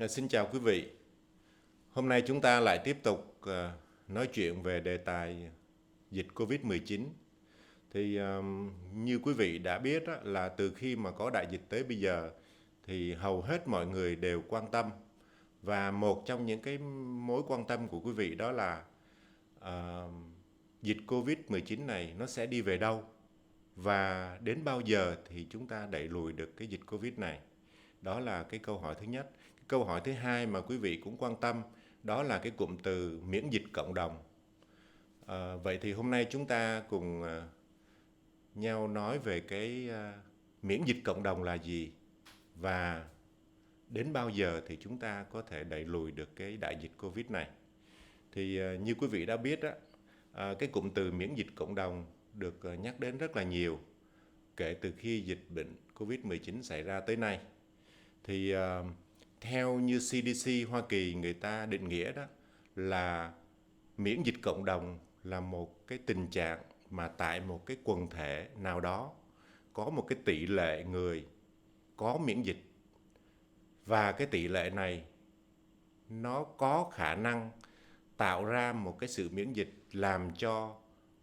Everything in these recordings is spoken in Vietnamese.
Xin chào quý vị. Hôm nay chúng ta lại tiếp tục nói chuyện về đề tài dịch Covid-19. Như quý vị đã biết á, là từ khi mà có đại dịch tới bây giờ thì hầu hết mọi người đều quan tâm, và một trong những cái mối quan tâm của quý vị đó là ờ, dịch Covid-19 này nó sẽ đi về đâu và đến bao giờ thì chúng ta đẩy lùi được cái dịch Covid này. Đó là cái câu hỏi thứ nhất. Cái câu hỏi thứ hai mà quý vị cũng quan tâm đó là cái cụm từ miễn dịch cộng đồng. Vậy thì hôm nay chúng ta cùng nhau nói về cái miễn dịch cộng đồng là gì, và đến bao giờ thì chúng ta có thể đẩy lùi được cái đại dịch Covid này. Như quý vị đã biết á, cái cụm từ miễn dịch cộng đồng được nhắc đến rất là nhiều kể từ khi dịch bệnh Covid-19 xảy ra tới nay. Thì theo như CDC Hoa Kỳ người ta định nghĩa đó là miễn dịch cộng đồng là một cái tình trạng mà tại một cái quần thể nào đó có một cái tỷ lệ người có miễn dịch, và cái tỷ lệ này nó có khả năng tạo ra một cái sự miễn dịch làm cho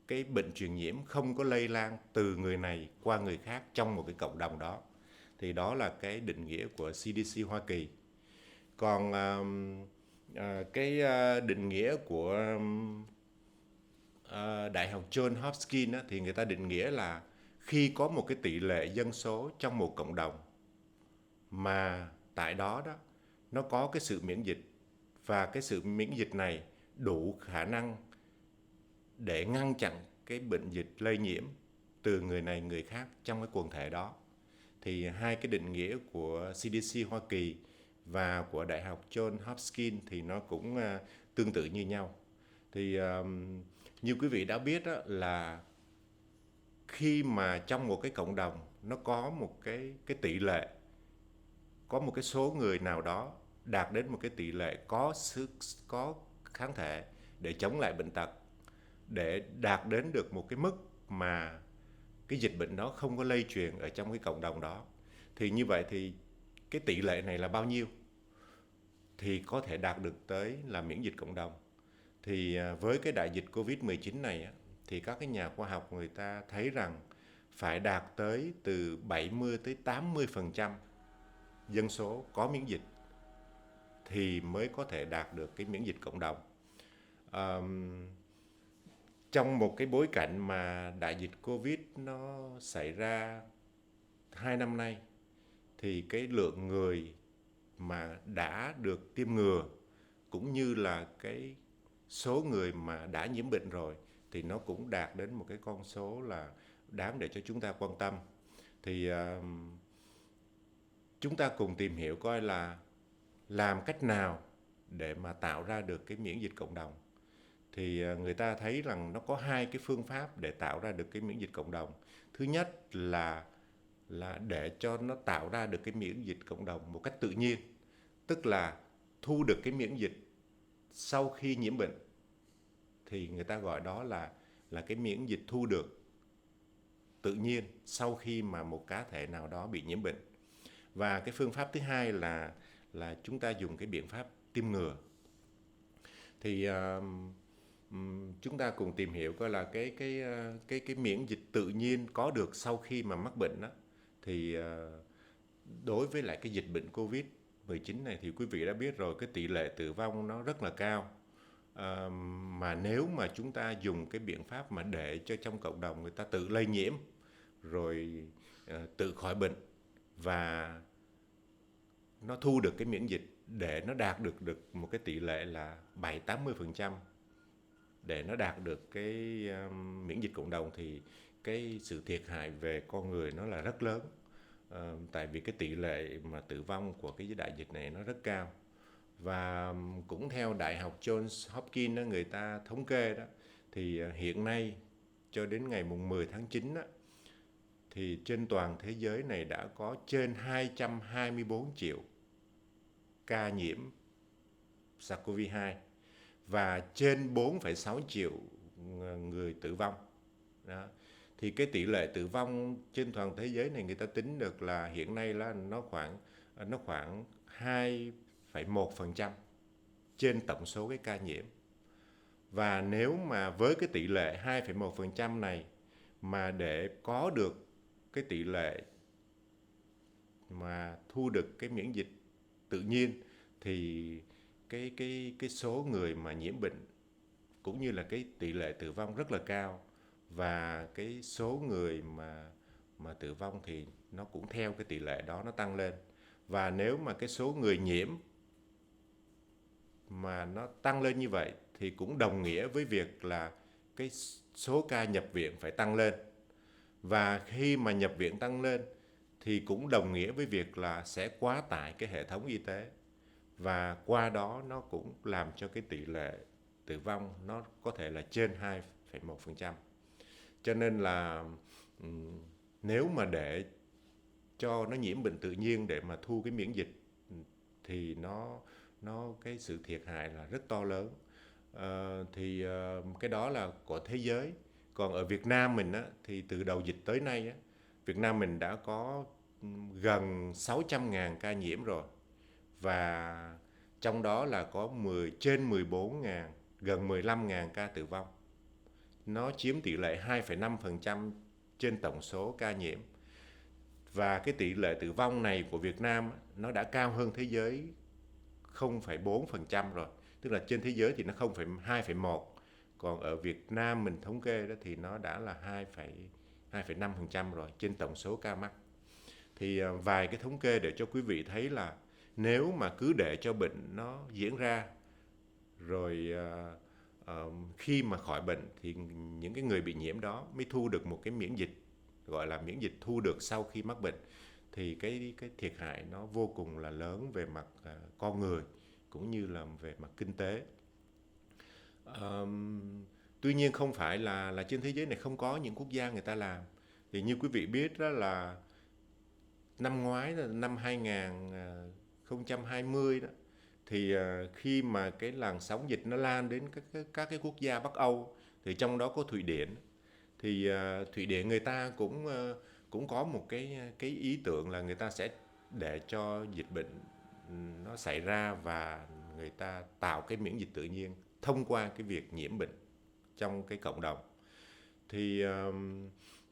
cái bệnh truyền nhiễm không có lây lan từ người này qua người khác trong một cái cộng đồng đó. Thì đó là cái định nghĩa của CDC Hoa Kỳ. Còn định nghĩa của Đại học John Hopkins á, thì người ta định nghĩa là khi có một cái tỷ lệ dân số trong một cộng đồng mà tại đó đó nó có cái sự miễn dịch, và cái sự miễn dịch này đủ khả năng để ngăn chặn cái bệnh dịch lây nhiễm từ người này người khác trong cái quần thể đó. Thì hai cái định nghĩa của CDC Hoa Kỳ và của Đại học John Hopkins thì nó cũng tương tự như nhau. Thì như quý vị đã biết đó, là khi mà trong một cái cộng đồng nó có một cái tỷ lệ, có một cái số người nào đó đạt đến một cái tỷ lệ có kháng thể để chống lại bệnh tật, để đạt đến được một cái mức mà cái dịch bệnh đó không có lây truyền ở trong cái cộng đồng đó, thì như vậy thì cái tỷ lệ này là bao nhiêu thì có thể đạt được tới là miễn dịch cộng đồng. Thì với cái đại dịch Covid-19 này á, thì các cái nhà khoa học người ta thấy rằng phải đạt tới từ 70 tới 80% dân số có miễn dịch thì mới có thể đạt được cái miễn dịch cộng đồng. Ờm, Trong một cái bối cảnh mà đại dịch Covid nó xảy ra 2 năm nay, thì cái lượng người mà đã được tiêm ngừa cũng như là cái số người mà đã nhiễm bệnh rồi thì nó cũng đạt đến một cái con số là đáng để cho chúng ta quan tâm. Thì chúng ta cùng tìm hiểu coi là làm cách nào để mà tạo ra được cái miễn dịch cộng đồng. Thì người ta thấy rằng nó có hai cái phương pháp để tạo ra được cái miễn dịch cộng đồng. Thứ nhất là để cho nó tạo ra được cái miễn dịch cộng đồng một cách tự nhiên, tức là thu được cái miễn dịch sau khi nhiễm bệnh, thì người ta gọi đó là cái miễn dịch thu được tự nhiên sau khi mà một cá thể nào đó bị nhiễm bệnh. Và cái phương pháp thứ hai là chúng ta dùng cái biện pháp tiêm ngừa. Thì chúng ta cùng tìm hiểu coi là cái miễn dịch tự nhiên có được sau khi mà mắc bệnh đó. Thì đối với lại cái dịch bệnh Covid-19 này thì quý vị đã biết rồi, cái tỷ lệ tử vong nó rất là cao. Mà nếu mà chúng ta dùng cái biện pháp mà để cho trong cộng đồng người ta tự lây nhiễm rồi tự khỏi bệnh, và nó thu được cái miễn dịch để nó đạt được một cái tỷ lệ là 70-80%, để nó đạt được cái miễn dịch cộng đồng, thì cái sự thiệt hại về con người nó là rất lớn. Tại vì cái tỷ lệ mà tử vong của cái đại dịch này nó rất cao. Và cũng theo Đại học Johns Hopkins đó, người ta thống kê đó, thì hiện nay cho đến ngày mùng 10 tháng 9 đó, thì trên toàn thế giới này đã có trên 224 triệu ca nhiễm SARS-CoV-2 và trên 4,6 triệu người tử vong. Đó. Thì cái tỷ lệ tử vong trên toàn thế giới này người ta tính được là hiện nay là nó khoảng 2,1% trên tổng số cái ca nhiễm. Và nếu mà với cái tỷ lệ 2,1% này mà để có được cái tỷ lệ mà thu được cái miễn dịch tự nhiên thì cái số người mà nhiễm bệnh cũng như là cái tỷ lệ tử vong rất là cao, và cái số người mà tử vong thì nó cũng theo cái tỷ lệ đó nó tăng lên. Và nếu mà cái số người nhiễm mà nó tăng lên như vậy thì cũng đồng nghĩa với việc là cái số ca nhập viện phải tăng lên. Và khi mà nhập viện tăng lên thì cũng đồng nghĩa với việc là sẽ quá tải cái hệ thống y tế, và qua đó nó cũng làm cho cái tỷ lệ tử vong nó có thể là trên 2,1%. Cho nên là nếu mà để cho nó nhiễm bệnh tự nhiên để mà thu cái miễn dịch thì nó cái sự thiệt hại là rất to lớn. Cái đó là của thế giới. Còn ở Việt Nam mình á, thì từ đầu dịch tới nay á, Việt Nam mình đã có gần 600.000 ca nhiễm rồi, và trong đó là có trên 14.000, gần 15.000 ca tử vong. Nó chiếm tỷ lệ 2,5% trên tổng số ca nhiễm. Và cái tỷ lệ tử vong này của Việt Nam nó đã cao hơn thế giới 0,4% rồi. Tức là trên thế giới thì nó 2,1, còn ở Việt Nam mình thống kê đó thì nó đã là 2,5% rồi trên tổng số ca mắc. Thì vài cái thống kê để cho quý vị thấy là nếu mà cứ để cho bệnh nó diễn ra rồi khi mà khỏi bệnh thì những cái người bị nhiễm đó mới thu được một cái miễn dịch, gọi là miễn dịch thu được sau khi mắc bệnh, thì cái thiệt hại nó vô cùng là lớn về mặt con người cũng như là về mặt kinh tế. Tuy nhiên không phải là trên thế giới này không có những quốc gia người ta làm. Thì như quý vị biết đó là năm ngoái, năm 2020 đó, thì khi mà cái làn sóng dịch nó lan đến các cái quốc gia Bắc Âu, thì trong đó có Thụy Điển. Thì Thụy Điển người ta cũng có một cái ý tưởng là người ta sẽ để cho dịch bệnh nó xảy ra và người ta tạo cái miễn dịch tự nhiên thông qua cái việc nhiễm bệnh trong cái cộng đồng. Thì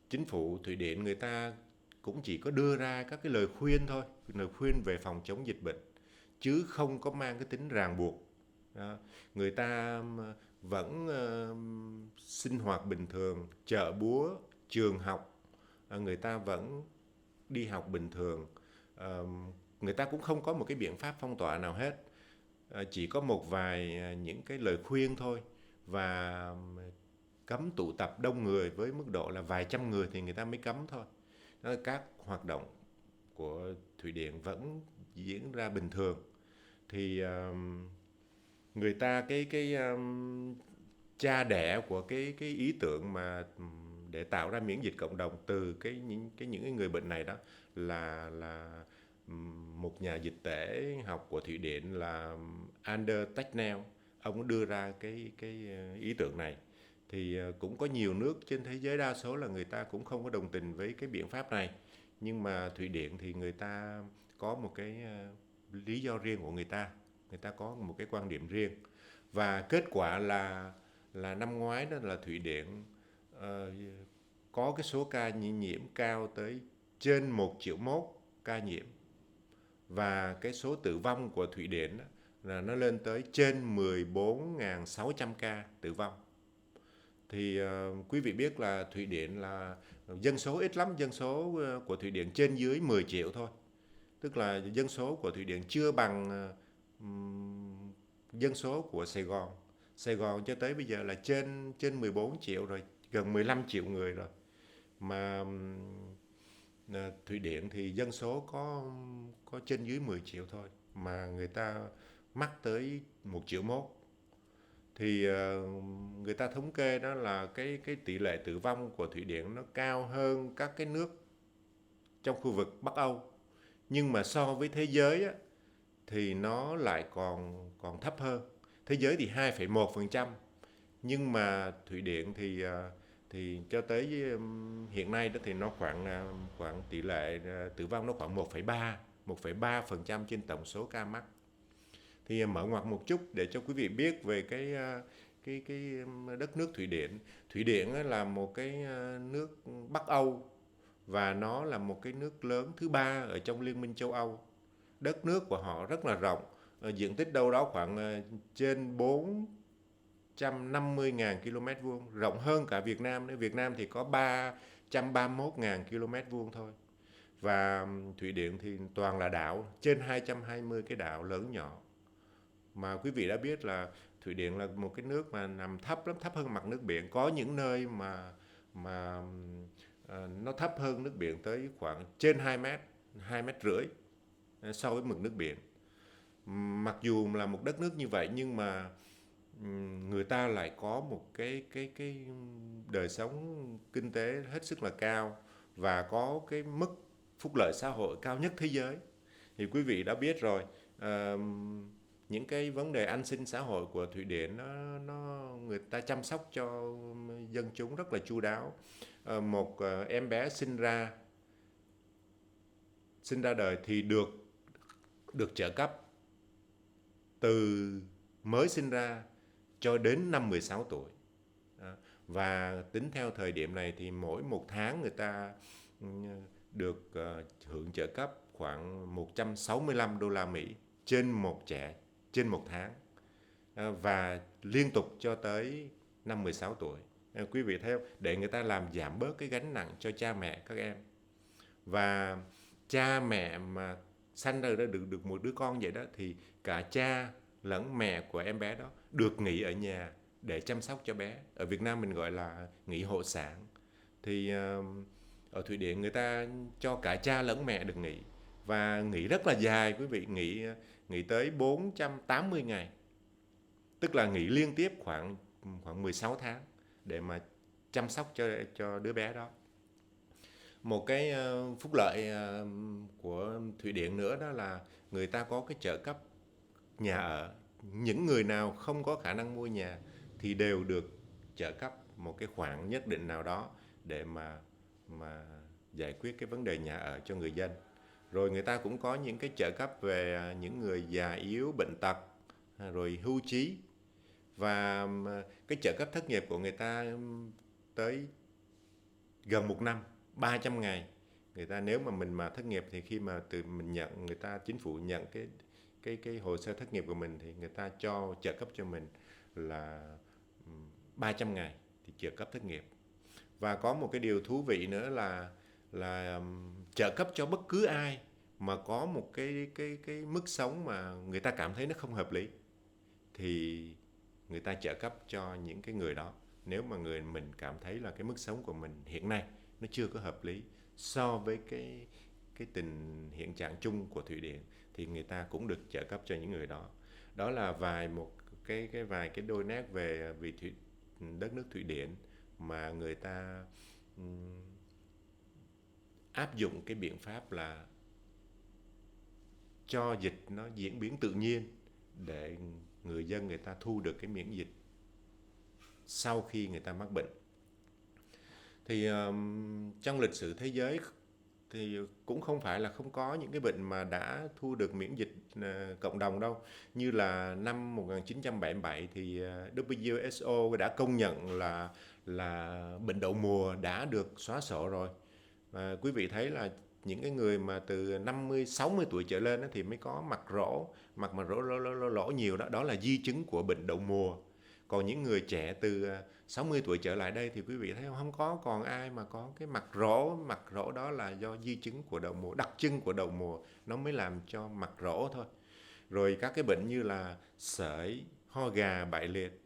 chính phủ Thụy Điển người ta cũng chỉ có đưa ra các cái lời khuyên thôi, lời khuyên về phòng chống dịch bệnh, chứ không có mang cái tính ràng buộc. Đó. Người ta vẫn sinh hoạt bình thường, chợ búa, trường học, người ta vẫn đi học bình thường. Người ta cũng không có một cái biện pháp phong tỏa nào hết. Chỉ có một vài những cái lời khuyên thôi, và cấm tụ tập đông người với mức độ là vài trăm người thì người ta mới cấm thôi. Đó, các hoạt động của Thụy Điển vẫn diễn ra bình thường. Thì người ta cha đẻ của cái ý tưởng mà để tạo ra miễn dịch cộng đồng từ những cái người bệnh này đó là một nhà dịch tễ học của Thụy Điển là Anders Tegnell. Ông đưa ra cái ý tưởng này. Thì cũng có nhiều nước trên thế giới, đa số là người ta cũng không có đồng tình với cái biện pháp này, nhưng mà Thụy Điển thì người ta có một cái lý do riêng của người ta có một cái quan điểm riêng. Và kết quả là năm ngoái đó là Thụy Điển có cái số ca nhiễm cao tới trên 1,1 triệu ca nhiễm, và cái số tử vong của Thụy Điển là nó lên tới trên 14.600 ca tử vong. Thì quý vị biết là Thụy Điển là dân số ít lắm, dân số của Thụy Điển trên dưới 10 triệu thôi. Tức là dân số của Thụy Điển chưa bằng dân số của Sài Gòn. Sài Gòn cho tới bây giờ là trên 14 triệu rồi, gần 15 triệu người rồi. Mà Thụy Điển thì dân số có trên dưới 10 triệu thôi, mà người ta mắc tới 1,1 triệu. Thì người ta thống kê đó là cái tỷ lệ tử vong của Thụy Điển nó cao hơn các cái nước trong khu vực Bắc Âu. Nhưng mà so với thế giới á, thì nó lại còn thấp hơn. Thế giới thì 2,1%, nhưng mà Thụy Điển thì cho tới hiện nay đó thì nó khoảng tỷ lệ tử vong nó khoảng 1,3% trên tổng số ca mắc. Thì mở ngoặt một chút để cho quý vị biết về cái đất nước Thụy Điển. Thụy Điển á là một cái nước Bắc Âu, và nó là một cái nước lớn thứ ba ở trong Liên minh châu Âu. Đất nước của họ rất là rộng, diện tích đâu đó khoảng trên 450.000 km vuông, rộng hơn cả Việt Nam nữa. Việt Nam thì có 331.000 km vuông thôi. Và Thụy Điển thì toàn là đảo, trên 220 cái đảo lớn nhỏ. Mà quý vị đã biết là Thụy Điển là một cái nước mà nằm thấp lắm, thấp hơn mặt nước biển. Có những nơi mà nó thấp hơn nước biển tới khoảng trên 2 mét, 2,5 mét so với mực nước biển. Mặc dù là một đất nước như vậy, nhưng mà người ta lại có một cái đời sống kinh tế hết sức là cao, và có cái mức phúc lợi xã hội cao nhất thế giới. Thì quý vị đã biết rồi, ờ, những cái vấn đề an sinh xã hội của Thụy Điển, người ta chăm sóc cho dân chúng rất là chu đáo. Một em bé sinh ra đời thì được được trợ cấp từ mới sinh ra cho đến năm 16 tuổi. Và tính theo thời điểm này thì mỗi một tháng người ta được hưởng trợ cấp khoảng 165 đô la Mỹ trên một trẻ, trên một tháng. Và liên tục cho tới năm 16 tuổi. Quý vị thấy không? Để người ta làm giảm bớt cái gánh nặng cho cha mẹ các em. Và cha mẹ mà sanh ra được một đứa con vậy đó, thì cả cha lẫn mẹ của em bé đó được nghỉ ở nhà để chăm sóc cho bé. Ở Việt Nam mình gọi là nghỉ hộ sản. Thì ở Thụy Điển người ta cho cả cha lẫn mẹ được nghỉ, và nghỉ rất là dài quý vị, nghỉ tới 480 ngày, tức là nghỉ liên tiếp khoảng khoảng 16 tháng để mà chăm sóc cho đứa bé đó. Một cái phúc lợi của Thụy Điển nữa đó là người ta có cái trợ cấp nhà ở. Những người nào không có khả năng mua nhà thì đều được trợ cấp một cái khoản nhất định nào đó để mà giải quyết cái vấn đề nhà ở cho người dân. Rồi người ta cũng có những cái trợ cấp về những người già yếu, bệnh tật, rồi hưu trí. Và cái trợ cấp thất nghiệp của người ta tới gần một năm, 300 ngày. Người ta nếu mà mình mà thất nghiệp thì khi mà từ mình nhận, người ta chính phủ nhận cái hồ sơ thất nghiệp của mình thì người ta cho trợ cấp cho mình là 300 ngày thì trợ cấp thất nghiệp. Và có một cái điều thú vị nữa là trợ cấp cho bất cứ ai mà có một cái mức sống mà người ta cảm thấy nó không hợp lý, thì người ta trợ cấp cho những cái người đó. Nếu mà mình cảm thấy là cái mức sống của mình hiện nay nó chưa có hợp lý so với cái tình hiện trạng chung của Thụy Điển, thì người ta cũng được trợ cấp cho những người đó. Đó là vài cái đôi nét về đất nước Thụy Điển mà người ta áp dụng cái biện pháp là cho dịch nó diễn biến tự nhiên, để người dân người ta thu được cái miễn dịch sau khi người ta mắc bệnh. Thì trong lịch sử thế giới thì cũng không phải là không có những cái bệnh mà đã thu được miễn dịch cộng đồng đâu. Như là năm 1977 thì WHO đã công nhận là bệnh đậu mùa đã được xóa sổ rồi. Và quý vị thấy là những cái người mà từ 50, 60 tuổi trở lên thì mới có mặt mà lỗ nhiều đó, đó là di chứng của bệnh đậu mùa. Còn những người trẻ từ 60 tuổi trở lại đây thì quý vị thấy không có còn ai mà có cái mặt rỗ đó là do di chứng của đậu mùa, đặc trưng của đậu mùa nó mới làm cho mặt rỗ thôi. Rồi các cái bệnh như là sởi, ho gà, bại liệt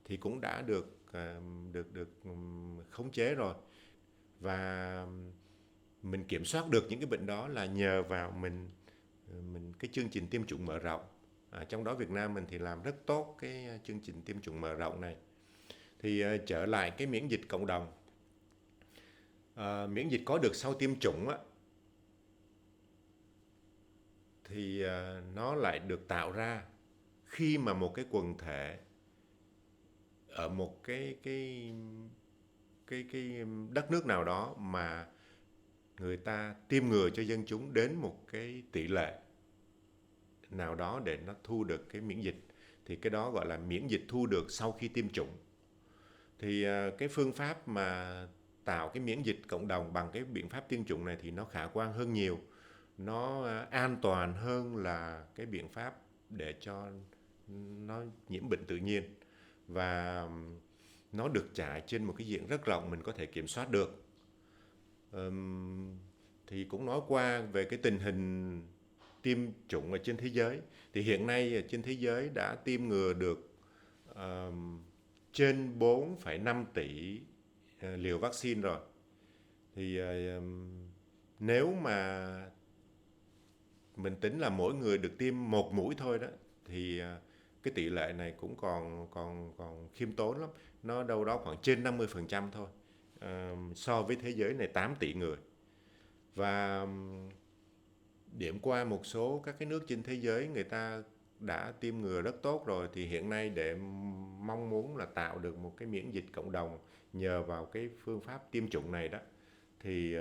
thì cũng đã được khống chế rồi. Và mình kiểm soát được những cái bệnh đó là nhờ vào mình cái chương trình tiêm chủng mở rộng. Trong đó Việt Nam mình thì làm rất tốt cái chương trình tiêm chủng mở rộng này. Thì trở lại cái miễn dịch cộng đồng. Miễn dịch có được sau tiêm chủng á, thì nó lại được tạo ra khi mà một cái quần thể ở một cái đất nước nào đó mà người ta tiêm ngừa cho dân chúng đến một cái tỷ lệ nào đó để nó thu được cái miễn dịch, thì cái đó gọi là miễn dịch thu được sau khi tiêm chủng. Thì cái phương pháp mà tạo cái miễn dịch cộng đồng bằng cái biện pháp tiêm chủng này thì nó khả quan hơn nhiều, nó an toàn hơn là cái biện pháp để cho nó nhiễm bệnh tự nhiên, và nó được trải trên một cái diện rất rộng, mình có thể kiểm soát được. Thì cũng nói qua về cái tình hình tiêm chủng ở trên thế giới. Thì hiện nay ở trên thế giới đã tiêm ngừa được trên 4,5 tỷ liều vaccine rồi. Thì nếu mà mình tính là mỗi người được tiêm một mũi thôi đó, thì cái tỷ lệ này cũng còn khiêm tốn lắm. Nó đâu đó khoảng trên 50% thôi, so với thế giới này 8 tỷ người. Và điểm qua một số các cái nước trên thế giới, người ta đã tiêm ngừa rất tốt rồi, thì hiện nay để mong muốn là tạo được một cái miễn dịch cộng đồng nhờ vào cái phương pháp tiêm chủng này đó, thì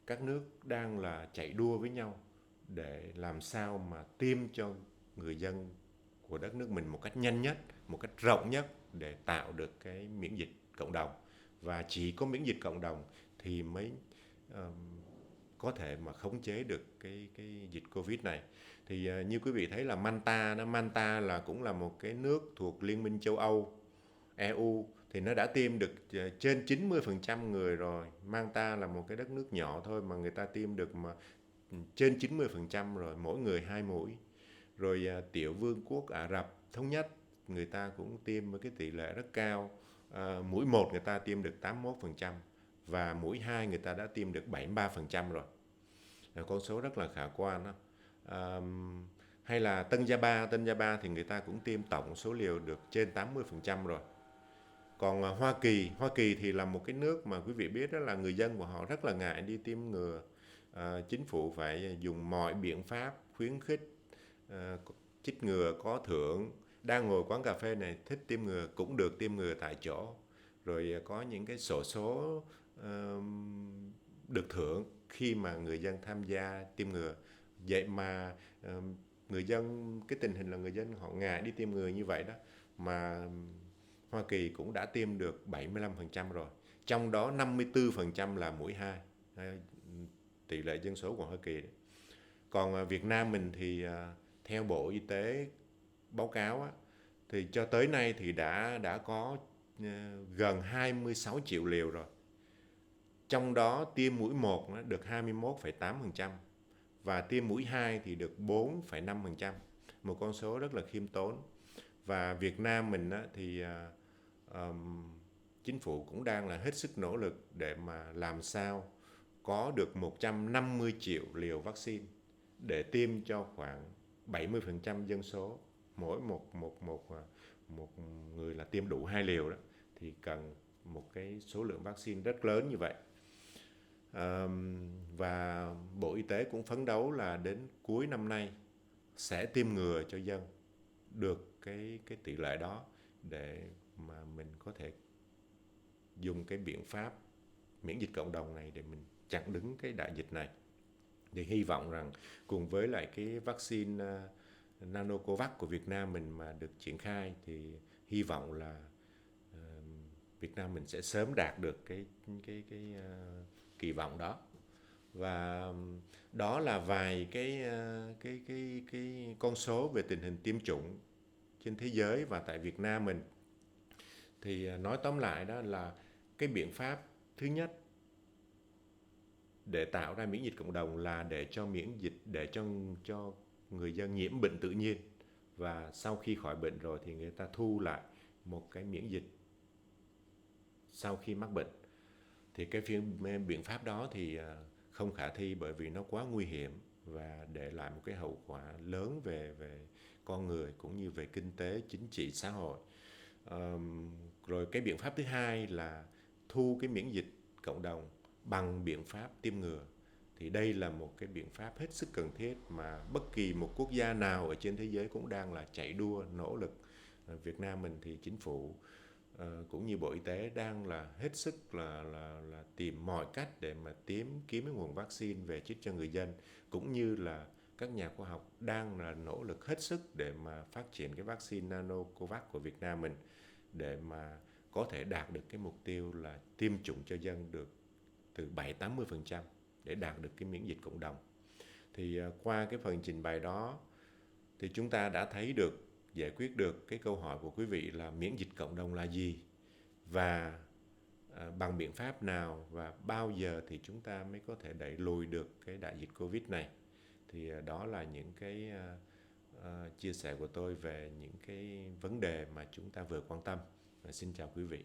các nước đang là chạy đua với nhau để làm sao mà tiêm cho người dân của đất nước mình một cách nhanh nhất, một cách rộng nhất, để tạo được cái miễn dịch cộng đồng. Và chỉ có miễn dịch cộng đồng thì mới có thể mà khống chế được cái dịch Covid này. Thì như quý vị thấy là Malta là cũng là một cái nước thuộc Liên minh châu Âu, EU, thì nó đã tiêm được trên 90% người rồi. Malta là một cái đất nước nhỏ thôi mà người ta tiêm được mà trên 90% rồi, mỗi người 2 mũi. Rồi Tiểu Vương quốc Ả Rập Thống Nhất, người ta cũng tiêm với cái tỷ lệ rất cao. Mũi 1 người ta tiêm được 81%, và mũi 2 người ta đã tiêm được 73% rồi. Con số rất là khả quan đó. À, hay là Tân Gia Ba thì người ta cũng tiêm tổng số liều được trên 80% rồi. Còn Hoa Kỳ thì là một cái nước mà quý vị biết đó, là người dân của họ rất là ngại đi tiêm ngừa. Chính phủ phải dùng mọi biện pháp khuyến khích chích ngừa có thưởng. Đang ngồi quán cà phê này, thích tiêm ngừa cũng được tiêm ngừa tại chỗ. Rồi có những cái xổ số được thưởng khi mà người dân tham gia tiêm ngừa. Vậy mà người dân, cái tình hình là người dân họ ngại đi tiêm ngừa như vậy đó, mà Hoa Kỳ cũng đã tiêm được 75% rồi. Trong đó 54% là mũi 2, tỷ lệ dân số của Hoa Kỳ đấy. Còn Việt Nam mình thì theo Bộ Y tế báo cáo á, thì cho tới nay thì đã có gần 26 triệu liều rồi. Trong đó tiêm mũi 1 được 21,8%, và tiêm mũi 2 thì được 4,5%, một con số rất là khiêm tốn. Và Việt Nam mình thì chính phủ cũng đang là hết sức nỗ lực để mà làm sao có được 150 triệu liều vaccine để tiêm cho khoảng 70% dân số. Mỗi một người là tiêm đủ 2 liều đó, thì cần một cái số lượng vaccine rất lớn như vậy. Và Bộ Y tế cũng phấn đấu là đến cuối năm nay sẽ tiêm ngừa cho dân được cái tỷ lệ đó, để mà mình có thể dùng cái biện pháp miễn dịch cộng đồng này để mình chặn đứng cái đại dịch này. Thì hy vọng rằng cùng với lại cái vaccine Nanocovax của Việt Nam mình mà được triển khai, thì hy vọng là Việt Nam mình sẽ sớm đạt được cái kỳ vọng đó. Và đó là vài cái con số về tình hình tiêm chủng trên thế giới và tại Việt Nam mình. Thì nói tóm lại đó là cái biện pháp thứ nhất để tạo ra miễn dịch cộng đồng là để cho miễn dịch, để cho người dân nhiễm bệnh tự nhiên, và sau khi khỏi bệnh rồi thì người ta thu lại một cái miễn dịch sau khi mắc bệnh. Thì cái biện pháp đó thì không khả thi, bởi vì nó quá nguy hiểm và để lại một cái hậu quả lớn về con người cũng như về kinh tế, chính trị, xã hội. Rồi cái biện pháp thứ hai là thu cái miễn dịch cộng đồng bằng biện pháp tiêm ngừa. Thì đây là một cái biện pháp hết sức cần thiết mà bất kỳ một quốc gia nào ở trên thế giới cũng đang là chạy đua nỗ lực. Việt Nam mình thì chính phủ cũng như Bộ Y tế đang là hết sức là tìm mọi cách để mà kiếm cái nguồn vaccine về chích cho người dân, cũng như là các nhà khoa học đang là nỗ lực hết sức để mà phát triển cái vaccine Nanocovax của Việt Nam mình, để mà có thể đạt được cái mục tiêu là tiêm chủng cho dân được từ 70-80% để đạt được cái miễn dịch cộng đồng. Thì qua cái phần trình bày đó thì chúng ta đã thấy được, giải quyết được cái câu hỏi của quý vị là miễn dịch cộng đồng là gì, và bằng biện pháp nào và bao giờ thì chúng ta mới có thể đẩy lùi được cái đại dịch Covid này. Thì đó là những cái chia sẻ của tôi về những cái vấn đề mà chúng ta vừa quan tâm. Xin chào quý vị.